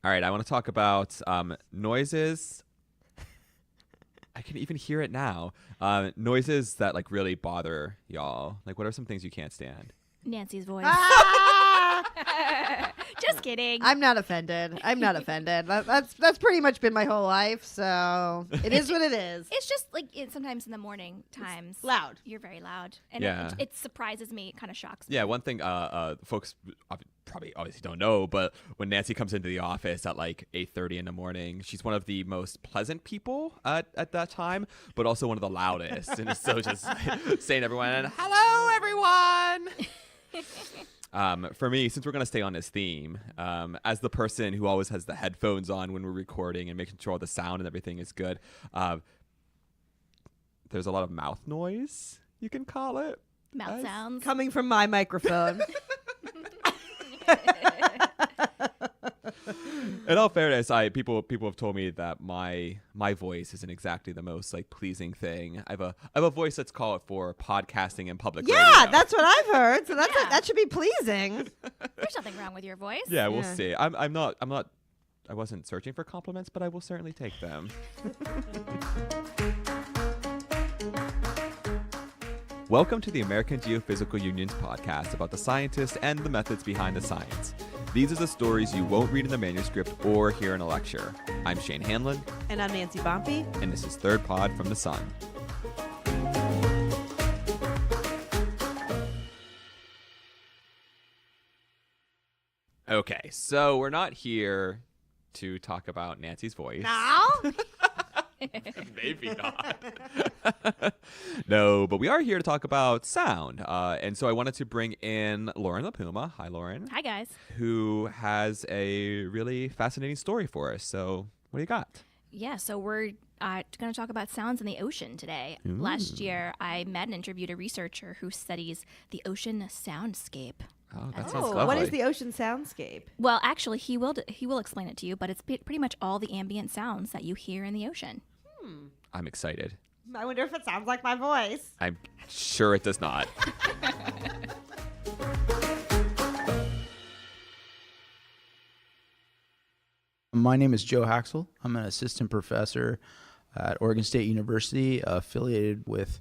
All right, I want to talk about noises. I can even hear it now. Noises that like really bother y'all. Like, what are some things you can't stand? Nancy's voice. Ah! Just kidding. I'm not offended. That's pretty much been my whole life, so it is what it is. It's just like sometimes in the morning times. It's loud. You're very loud. And Yeah. it surprises me. It kind of shocks me. Yeah, one thing folks probably obviously don't know, but when Nancy comes into the office at like 8:30 in the morning, she's one of the most pleasant people at that time, but also one of the loudest. And so just saying to everyone, hello, everyone. For me, since we're going to stay on this theme, as the person who always has the headphones on when we're recording and making sure all the sound and everything is good, there's a lot of mouth noise, you can call it. Mouth sounds. Coming from my microphone. In all fairness, people have told me that my voice isn't exactly the most like pleasing thing. I have a voice that's called for podcasting and public radio. Yeah, that's what I've heard. So that should be pleasing. There's nothing wrong with your voice. Yeah, we'll see. I'm not. I wasn't searching for compliments, but I will certainly take them. Welcome to the American Geophysical Union's podcast about the scientists and the methods behind the science. These are the stories you won't read in the manuscript or hear in a lecture. I'm Shane Hanlon. And I'm Nancy Bompey. And this is Third Pod from the Sun. Okay, so we're not here to talk about Nancy's voice. No? Maybe not. No, but we are here to talk about sound. And so I wanted to bring in Lauren LaPuma. Hi, Lauren. Hi, guys. Who has a really fascinating story for us. So what do you got? Yeah, so we're going to talk about sounds in the ocean today. Ooh. Last year, I met and interviewed a researcher who studies the ocean soundscape. Oh, that sounds lovely. What is the ocean soundscape? Well, actually, he will explain it to you, but it's pretty much all the ambient sounds that you hear in the ocean. I'm excited. I wonder if it sounds like my voice. I'm sure it does not. My name is Joe Haxel. I'm an assistant professor at Oregon State University, affiliated with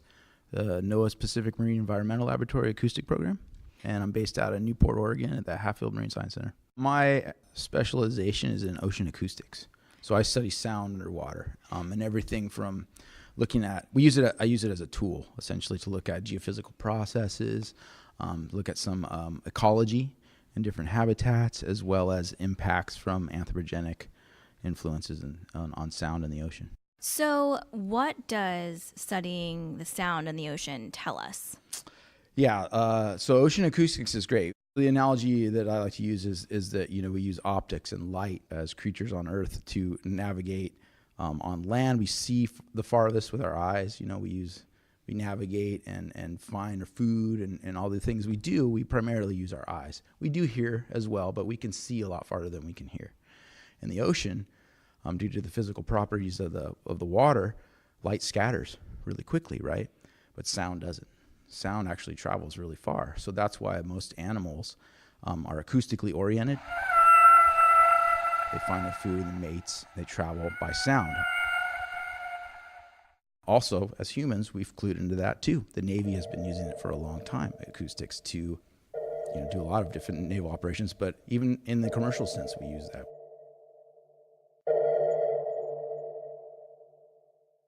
the NOAA's Pacific Marine Environmental Laboratory Acoustic Program, and I'm based out of Newport, Oregon at the Hatfield Marine Science Center. My specialization is in ocean acoustics. So I study sound underwater, and everything from looking at, I use it as a tool, essentially, to look at geophysical processes, look at some ecology in different habitats, as well as impacts from anthropogenic influences on sound in the ocean. So what does studying the sound in the ocean tell us? Yeah, so ocean acoustics is great. The analogy that I like to use is that, we use optics and light as creatures on Earth to navigate on land. We see the farthest with our eyes. We navigate and find our food and all the things we do. We primarily use our eyes. We do hear as well, but we can see a lot farther than we can hear. In the ocean, due to the physical properties of the water, light scatters really quickly, right? But sound doesn't. Sound actually travels really far. So that's why most animals are acoustically oriented. They find their food and mates. They travel by sound. Also, as humans, we've clued into that too. The Navy has been using it for a long time, acoustics, to do a lot of different naval operations, but even in the commercial sense, we use that.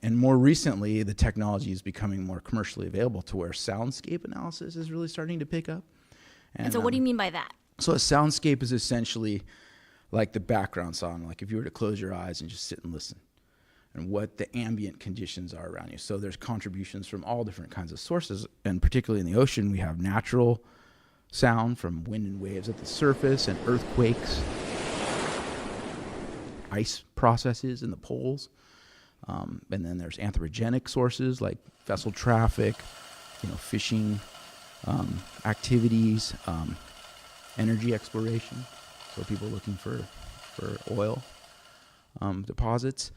And more recently, the technology is becoming more commercially available to where soundscape analysis is really starting to pick up. And so what do you mean by that? So a soundscape is essentially like the background sound, like if you were to close your eyes and just sit and listen, and what the ambient conditions are around you. So there's contributions from all different kinds of sources, and particularly in the ocean, we have natural sound from wind and waves at the surface and earthquakes, ice processes in the poles. And then there's anthropogenic sources like vessel traffic, fishing activities, energy exploration, so people looking for oil deposits.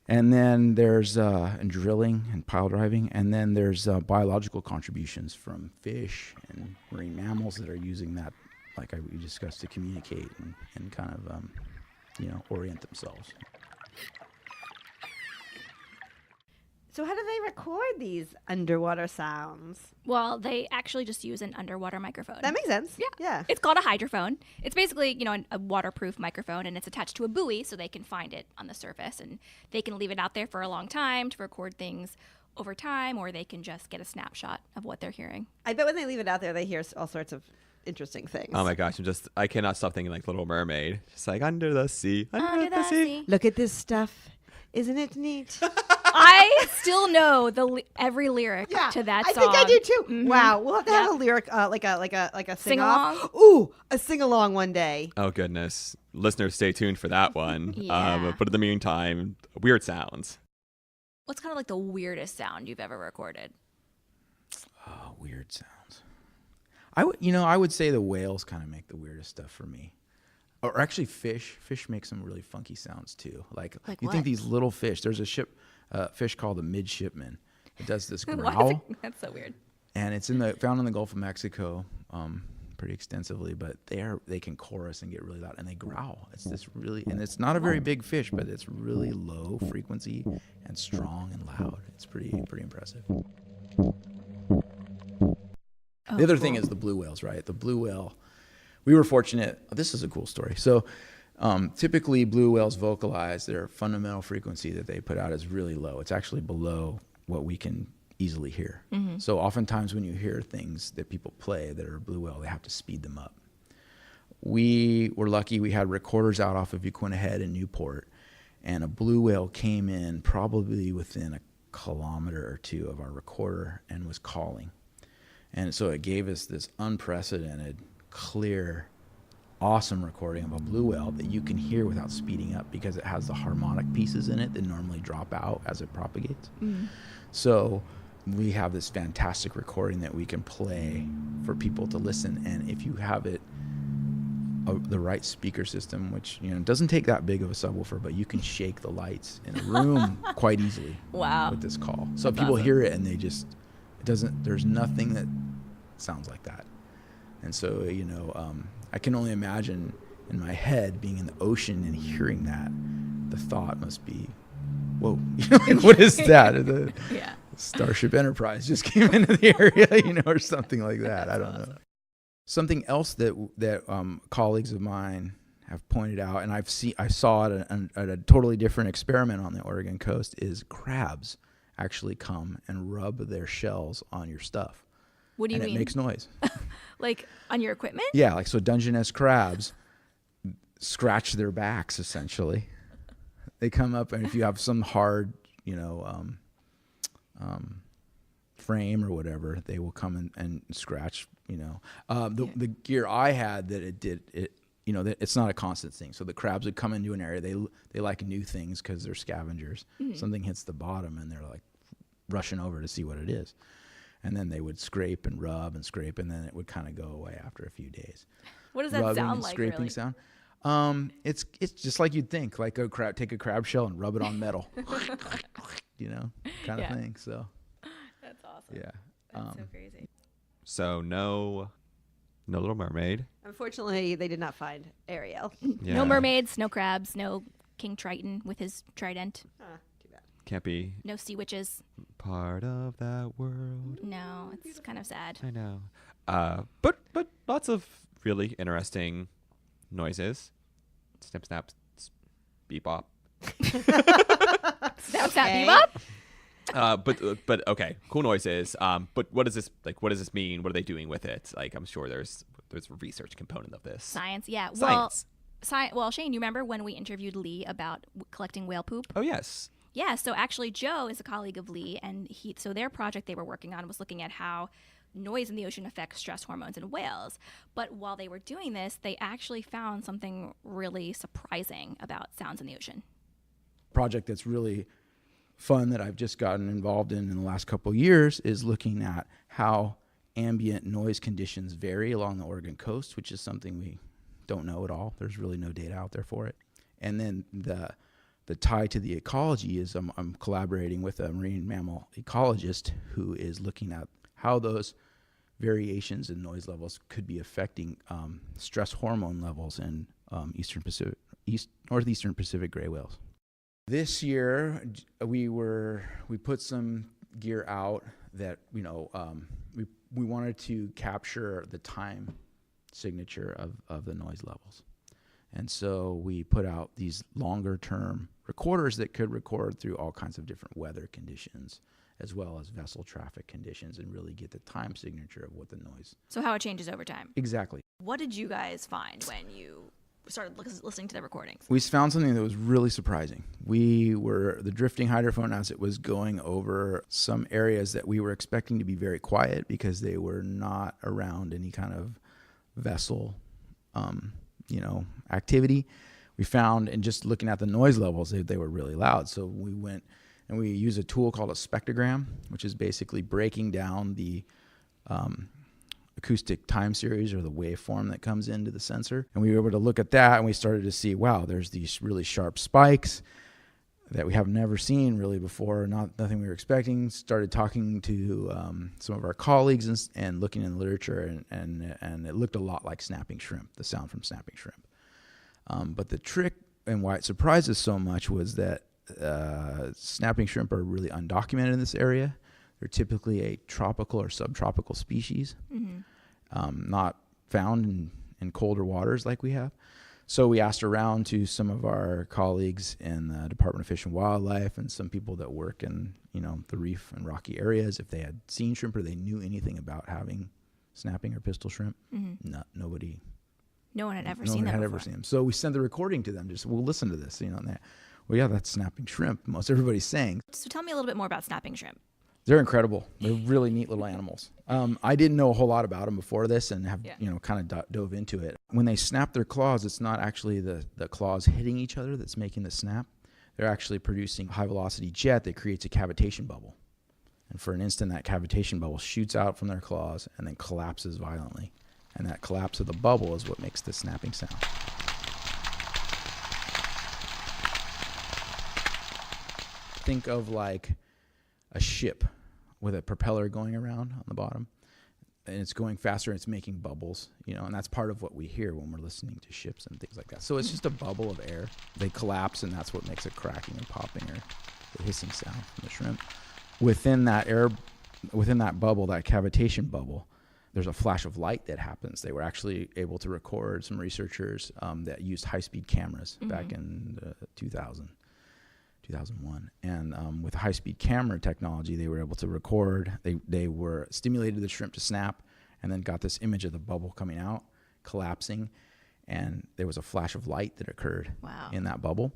And then there's and drilling and pile driving. And then there's biological contributions from fish and marine mammals that are using that, like we discussed, to communicate and kind of orient themselves. So how do they record these underwater sounds? Well, they actually just use an underwater microphone. That makes sense. Yeah. Yeah. It's called a hydrophone. It's basically, a waterproof microphone, and it's attached to a buoy so they can find it on the surface, and they can leave it out there for a long time to record things over time, or they can just get a snapshot of what they're hearing. I bet when they leave it out there, they hear all sorts of interesting things. Oh my gosh, I cannot stop thinking like Little Mermaid. Just like under the sea, under the sea. Look at this stuff. Isn't it neat? I still know every lyric to that I song. think I do too. Mhm. Wow, we'll have to have Yep. a lyric, like a Sing along? sing-off. Ooh, a sing-along one day. Oh goodness, listeners, stay tuned for that one. Yeah. But in the meantime, weird sounds. What's kind of like the weirdest sound you've ever recorded? Oh, weird sounds. I would say the whales kind of make the weirdest stuff for me. Or actually fish. Fish make some really funky sounds too. Like you what? think these little fish, there's a fish called a midshipman. It does this Why is growl. That's so weird. And it's found in the Gulf of Mexico pretty extensively, but they can chorus and get really loud, and they growl. It's and it's not a very big fish, but it's really low frequency and strong and loud. It's pretty impressive. The other thing is the blue whales, right? The blue whale, we were fortunate. This is a cool story. So typically blue whales vocalize, their fundamental frequency that they put out is really low. It's actually below what we can easily hear. Mm-hmm. So oftentimes when you hear things that people play that are blue whale, they have to speed them up. We were lucky. We had recorders out off of Uquinna Head in Newport, and a blue whale came in probably within a kilometer or two of our recorder and was calling. And so it gave us this unprecedented, clear, awesome recording of a blue whale that you can hear without speeding up because it has the harmonic pieces in it that normally drop out as it propagates. Mm. So we have this fantastic recording that we can play for people to listen. And if you have it, the right speaker system, which doesn't take that big of a subwoofer, but you can shake the lights in a room quite easily. Wow. With this call. So That's people awesome. hear it and there's nothing that sounds like that. And so, I can only imagine in my head being in the ocean and hearing that. The thought must be, whoa, what is that? The Yeah. Starship Enterprise just came into the area, or something like that. I don't know. Something else that colleagues of mine have pointed out, and I saw it at a totally different experiment on the Oregon coast, is crabs actually come and rub their shells on your stuff. What do you mean? And it makes noise. Like on your equipment? Yeah, like so Dungeness crabs scratch their backs essentially. They come up, and if you have some hard, frame or whatever, they will come and scratch. The gear I had that it did it. That it's not a constant thing. So the crabs would come into an area. They like new things because they're scavengers. Mm-hmm. Something hits the bottom, and they're like rushing over to see what it is. And then they would scrape and rub and scrape, and then it would kind of go away after a few daes. What does that Rubbing sound and like? scraping Really? sound. It's just like you'd think, like take a crab shell and rub it on metal, kind of thing. So That's awesome. yeah, That's so crazy. So no Little Mermaid. Unfortunately, they did not find Ariel. Yeah. No mermaids, no crabs, no King Triton with his trident, Too bad. Can't be no sea witches. part of that world. No, it's kind of sad. I know. But lots of really interesting noises. Snip, snap, beep, bop. Snap, snap, bebop. But okay, cool noises. But what does this mean? What are they doing with it? Like, I'm sure there's a research component of this. Science, yeah. Science. Well, Shane, you remember when we interviewed Lee about collecting whale poop? Oh yes. Yeah, so actually Joe is a colleague of Lee, and so their project they were working on was looking at how noise in the ocean affects stress hormones in whales. But while they were doing this, they actually found something really surprising about sounds in the ocean. project that's really fun that I've just gotten involved in the last couple of years is looking at how ambient noise conditions vary along the Oregon coast, which is something we don't know at all. There's really no data out there for it. And then the tie to the ecology is I'm collaborating with a marine mammal ecologist who is looking at how those variations in noise levels could be affecting stress hormone levels in northeastern Pacific gray whales. This year, we put some gear out that we wanted to capture the time signature of the noise levels, and so we put out these longer term recorders that could record through all kinds of different weather conditions, as well as vessel traffic conditions, and really get the time signature of what the noise. So how it changes over time. Exactly. What did you guys find when you started listening to the recordings? We found something that was really surprising. The drifting hydrophone, as it was going over some areas that we were expecting to be very quiet because they were not around any kind of vessel, activity. We found, and just looking at the noise levels, they were really loud. So we went and we use a tool called a spectrogram, which is basically breaking down the acoustic time series or the waveform that comes into the sensor. And we were able to look at that, and we started to see, wow, there's these really sharp spikes that we have never seen really before, nothing we were expecting. Started talking to some of our colleagues and looking in the literature, and it looked a lot like snapping shrimp, the sound from snapping shrimp. But the trick and why it surprised us so much was that snapping shrimp are really undocumented in this area. They're typically a tropical or subtropical species, not found in colder waters like we have. So we asked around to some of our colleagues in the Department of Fish and Wildlife and some people that work in the reef and rocky areas if they had seen shrimp or they knew anything about having snapping or pistol shrimp. Nobody. No one had ever no seen one that had before. ever seen them. So we sent the recording to them. We'll listen to this. And well, yeah, that's snapping shrimp. Most everybody's saying. So tell me a little bit more about snapping shrimp. They're incredible. They're really neat little animals. I didn't know a whole lot about them before this, and have kind of dove into it. When they snap their claws, it's not actually the claws hitting each other that's making the snap. They're actually producing high velocity jet that creates a cavitation bubble. And for an instant, that cavitation bubble shoots out from their claws and then collapses violently. And that collapse of the bubble is what makes the snapping sound. Think of like a ship with a propeller going around on the bottom, and it's going faster and it's making bubbles, and that's part of what we hear when we're listening to ships and things like that. So it's just a bubble of air. They collapse, and that's what makes a cracking and popping or the hissing sound from the shrimp. Within that bubble, that cavitation bubble, there's a flash of light that happens. They were actually able to record, some researchers that used high-speed cameras back in 2001. And with high-speed camera technology, they were able to record. They were stimulated the shrimp to snap and then got this image of the bubble coming out, collapsing, and there was a flash of light that occurred in that bubble.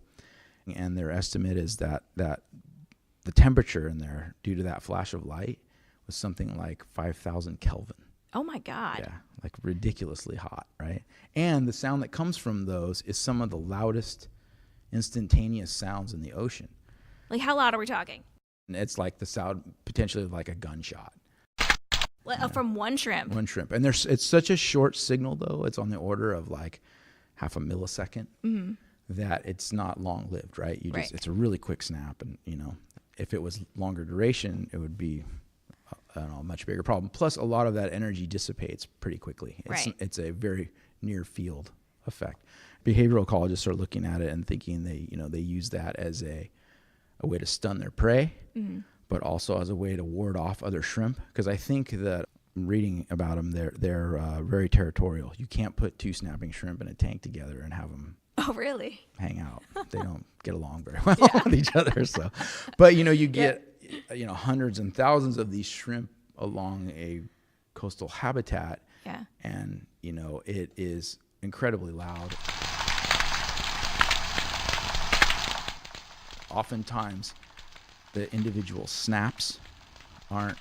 And their estimate is that the temperature in there, due to that flash of light, was something like 5,000 Kelvin. Oh, my God. Yeah, like ridiculously hot, right? And the sound that comes from those is some of the loudest instantaneous sounds in the ocean. Like, how loud are we talking? And it's like the sound potentially like a gunshot. From one shrimp? One shrimp. And it's such a short signal, though. It's on the order of like half a millisecond that it's not long-lived, right? It's a really quick snap. And, if it was longer duration, it would be a much bigger problem. Plus, a lot of that energy dissipates pretty quickly. It's a very near field effect. Behavioral ecologists are looking at it and thinking they use that as a way to stun their prey, but also as a way to ward off other shrimp. Because I think that reading about them, they're very territorial. You can't put two snapping shrimp in a tank together and have them hang out. They don't get along very well with each other. So, but you get hundreds and thousands of these shrimp along a coastal habitat, and it is incredibly loud. Oftentimes, the individual snaps aren't.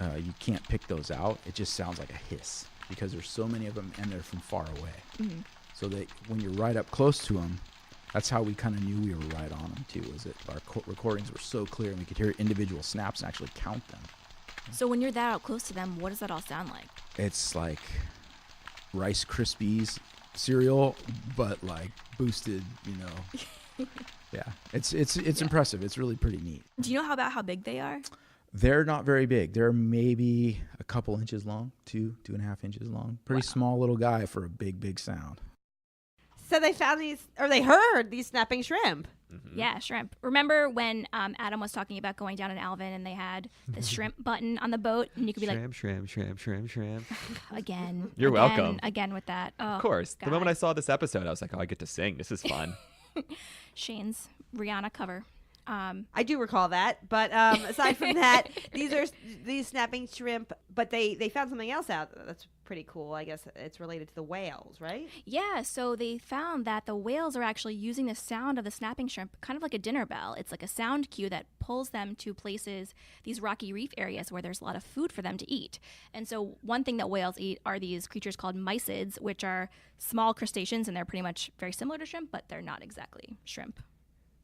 You can't pick those out. It just sounds like a hiss because there's so many of them, and they're from far away. So that when you're right up close to them, that's how we kind of knew we were right on them too. Is that our recordings were so clear and we could hear individual snaps and actually count them. So when you're that out close to them, what does that all sound like? It's like Rice Krispies cereal, but like boosted, Yeah, it's impressive. It's really pretty neat. Do you know about how big they are? They're not very big. They're maybe a couple inches long, 2.5 inches long. Pretty small little guy for a big sound. So they found these, or they heard these snapping shrimp. Yeah, shrimp. Remember when Adam was talking about going down in Alvin and they had the shrimp button on the boat and you could be shrimp, shrimp. again. You're again, welcome. Again with that. Oh, Of course. God. The moment I saw this episode, I was like, oh, I get to sing. This is fun. Shane's Rihanna cover. I do recall that, but aside from that, these snapping shrimp. But they found something else out that's pretty cool. I guess it's related to the whales, right? Yeah, so they found that the whales are actually using the sound of the snapping shrimp kind of like a dinner bell. It's like a sound cue that pulls them to places, these rocky reef areas where there's a lot of food for them to eat. And so one thing that whales eat are these creatures called mysids, which are small crustaceans, and they're pretty much very similar to shrimp, but they're not exactly shrimp.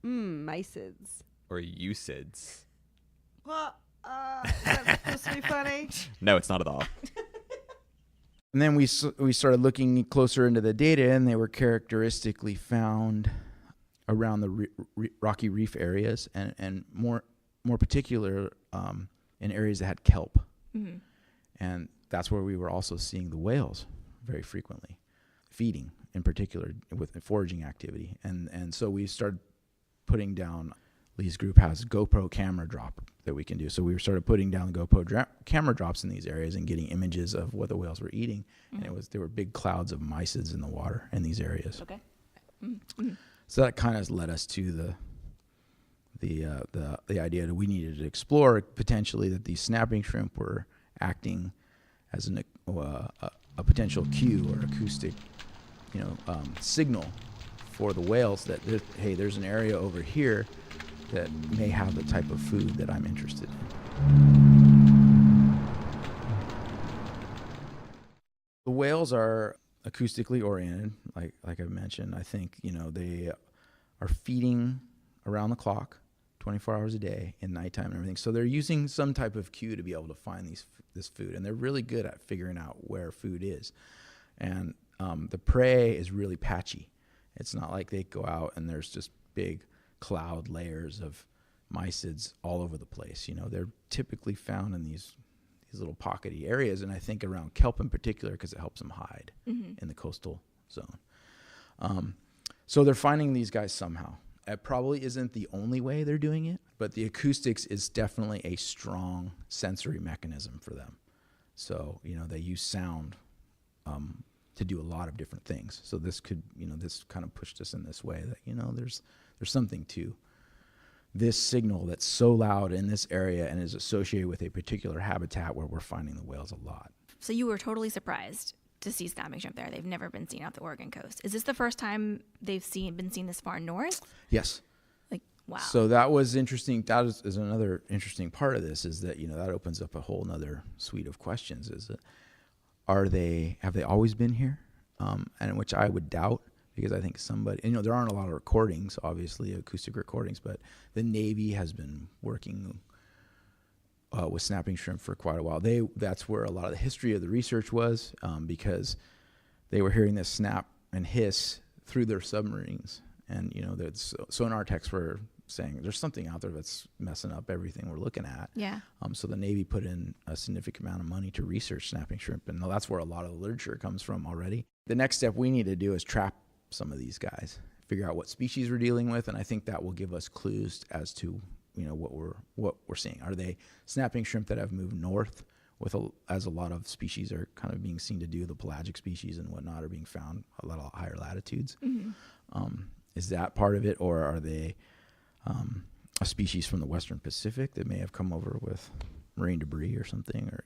Mysids. Or eucids. Well, that's supposed to be funny. No, it's not at all. And then we started looking closer into the data, and they were characteristically found around the rocky reef areas, and more particular in areas that had kelp. Mm-hmm. And that's where we were also seeing the whales very frequently, feeding in particular with foraging activity. And so we started putting down. Lee's group has GoPro camera drop that we can do. So we started putting down the GoPro camera drops in these areas and getting images of what the whales were eating. Mm-hmm. And there were big clouds of mysids in the water in these areas. Okay. Mm-hmm. So that kind of led us to the idea that we needed to explore potentially that these snapping shrimp were acting as a potential cue or acoustic, signal for the whales that there's an area over here that may have the type of food that I'm interested in. The whales are acoustically oriented, like I mentioned. I think they are feeding around the clock, 24 hours a day, in nighttime and everything. So they're using some type of cue to be able to find this food, and they're really good at figuring out where food is. And the prey is really patchy. It's not like they go out and there's just big cloud layers of mysids all over the place. They're typically found in these little pockety areas, and I think around kelp in particular because it helps them hide in the coastal zone. So they're finding these guys somehow. It probably isn't the only way they're doing it, but the acoustics is definitely a strong sensory mechanism for them. So, they use sound to do a lot of different things. So this could, this kind of pushed us in this way that, there's something to this signal that's so loud in this area and is associated with a particular habitat where we're finding the whales a lot. So you were totally surprised to see snapping shrimp there. They've never been seen off the Oregon coast. Is this the first time they've been seen this far north? Yes. Wow. So that was interesting. That is another interesting part of this is that, that opens up a whole nother suite of questions. Is that have they always been here? And which I would doubt, because I think somebody, there aren't a lot of recordings, obviously acoustic recordings, but the Navy has been working with snapping shrimp for quite a while. That's where a lot of the history of the research was, because they were hearing this snap and hiss through their submarines. And, sonar techs were saying there's something out there that's messing up everything we're looking at. Yeah. So the Navy put in a significant amount of money to research snapping shrimp, and that's where a lot of the literature comes from already. The next step we need to do is trap some of these guys, figure out what species we're dealing with, and I think that will give us clues as to what we're seeing. Are they snapping shrimp that have moved north, as a lot of species are kind of being seen to do? The pelagic species and whatnot are being found a lot higher latitudes. Mm-hmm. Is that part of it, or are they a species from the Western Pacific that may have come over with marine debris or something, or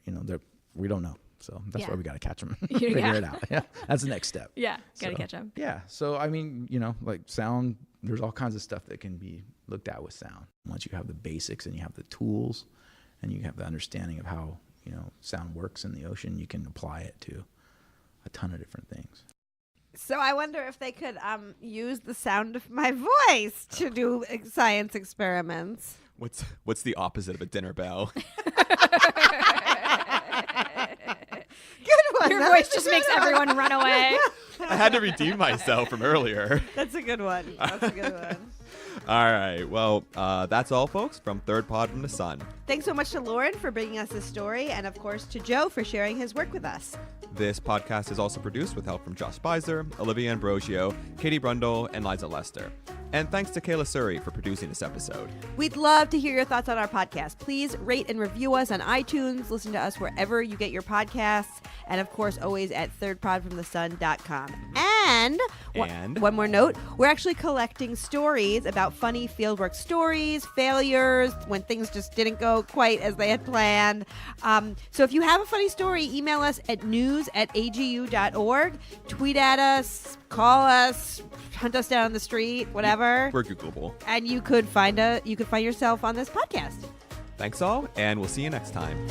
we don't know. So that's why we got to catch them, figure it out. Yeah, that's the next step. Yeah, got to catch them. Yeah, so I mean, like sound, there's all kinds of stuff that can be looked at with sound. Once you have the basics and you have the tools and you have the understanding of how, sound works in the ocean, you can apply it to a ton of different things. So I wonder if they could use the sound of my voice to do science experiments. What's the opposite of a dinner bell? Good one. Your voice just makes everyone run away. I had to redeem myself from earlier. That's a good one. That's a good one. All right. Well, that's all, folks, from Third Pod from the Sun. Thanks so much to Lauren for bringing us this story, and of course to Joe for sharing his work with us. This podcast is also produced with help from Josh Spicer, Olivia Ambrosio, Katie Brundle, and Liza Lester. And thanks to Kayla Suri for producing this episode. We'd love to hear your thoughts on our podcast. Please rate and review us on iTunes. Listen to us wherever you get your podcasts. And, of course, always at thirdpodfromthesun.com. And one more note, we're actually collecting stories about funny fieldwork stories, failures, when things just didn't go quite as they had planned. So if you have a funny story, email us at news@agu.org. Tweet at us, call us, hunt us down on the street, whatever. We're Googleable. And you could find yourself on this podcast. Thanks all, and we'll see you next time.